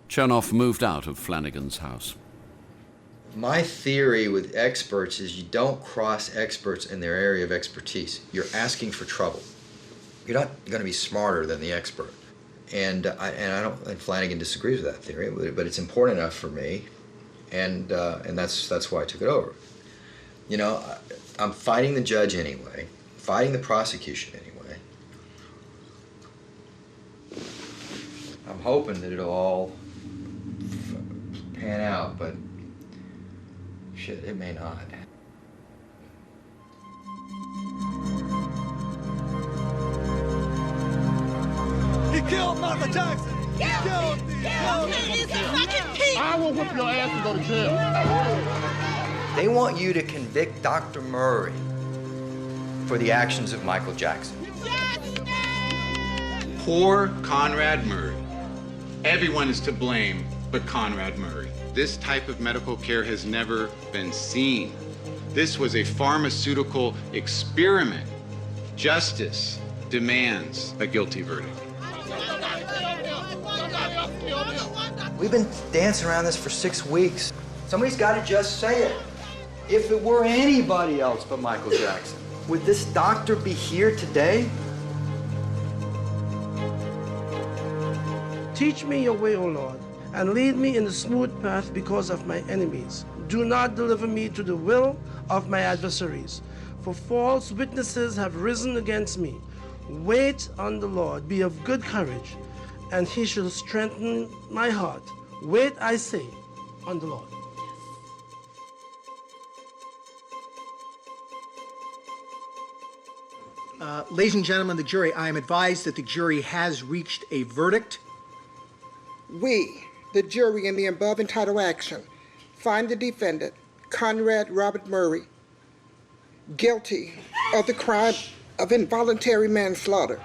[SPEAKER 12] Chernoff moved out of Flanagan's house.
[SPEAKER 10] My theory with experts is you don't cross experts in their area of expertise. You're asking for trouble. You're not going to be smarter than the expert. And Flanagan disagrees with that theory, but it's important enough for me, and that's why I took it over. You know, I'm fighting the judge anyway, fighting the prosecution anyway. I'm hoping that it'll all pan out, but shit, it may not.
[SPEAKER 23] He killed Michael Jackson. Kill him. I will whip your ass and go to jail.
[SPEAKER 10] They want you to convict Dr. Murray for the actions of Michael Jackson.
[SPEAKER 7] Poor Conrad Murray. Everyone is to blame but Conrad Murray. This type of medical care has never been seen. This was a pharmaceutical experiment. Justice demands a guilty verdict.
[SPEAKER 10] We've been dancing around this for 6 weeks. Somebody's got to just say it. If it were anybody else but Michael Jackson, would this doctor be here today?
[SPEAKER 3] Teach me your way, O Lord, and lead me in the smooth path because of my enemies. Do not deliver me to the will of my adversaries, for false witnesses have risen against me. Wait on the Lord, be of good courage, and he shall strengthen my heart. Wait, I say, on the Lord.
[SPEAKER 19] Ladies and gentlemen of the jury, I am advised that the jury has reached a verdict.
[SPEAKER 1] We, the jury in the above entitled action, find the defendant, Conrad Robert Murray, guilty of the crime of involuntary manslaughter.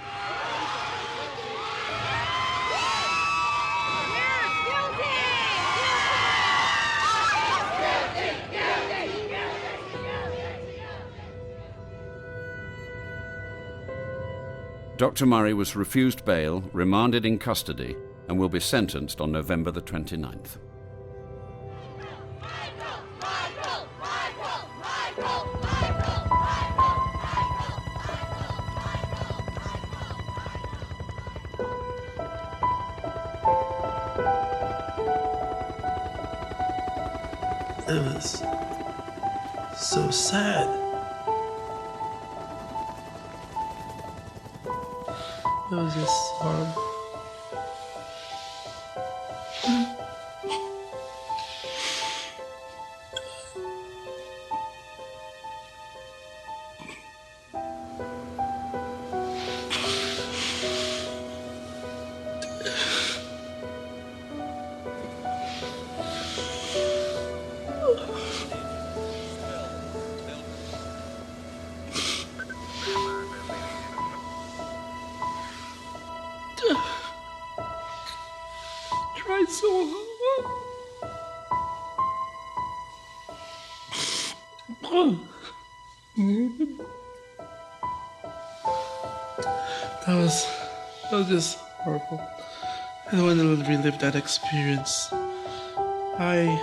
[SPEAKER 12] Dr. Murray was refused bail, remanded in custody, and will be sentenced on November the 29th.
[SPEAKER 3] It was so sad. It was just horrible. Tried so hard. That was just horrible. I don't want to relive that experience. I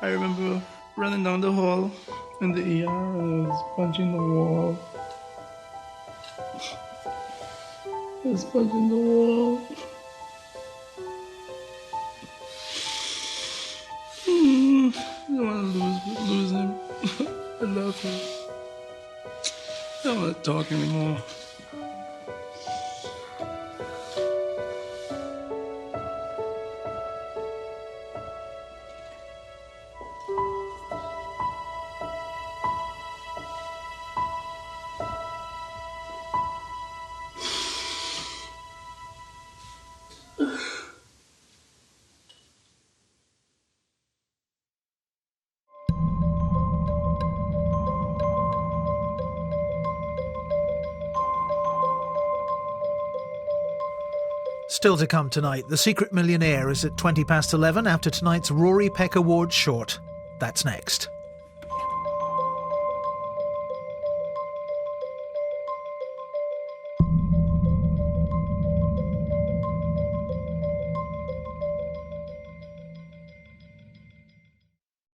[SPEAKER 3] remember running down the hall in the ER and I was punching the wall. I was punching the wall. I don't want to lose him. I love him. I don't want to talk anymore.
[SPEAKER 4] Still to come tonight, The Secret Millionaire is at 11:20 after tonight's Rory Peck Awards short. That's next.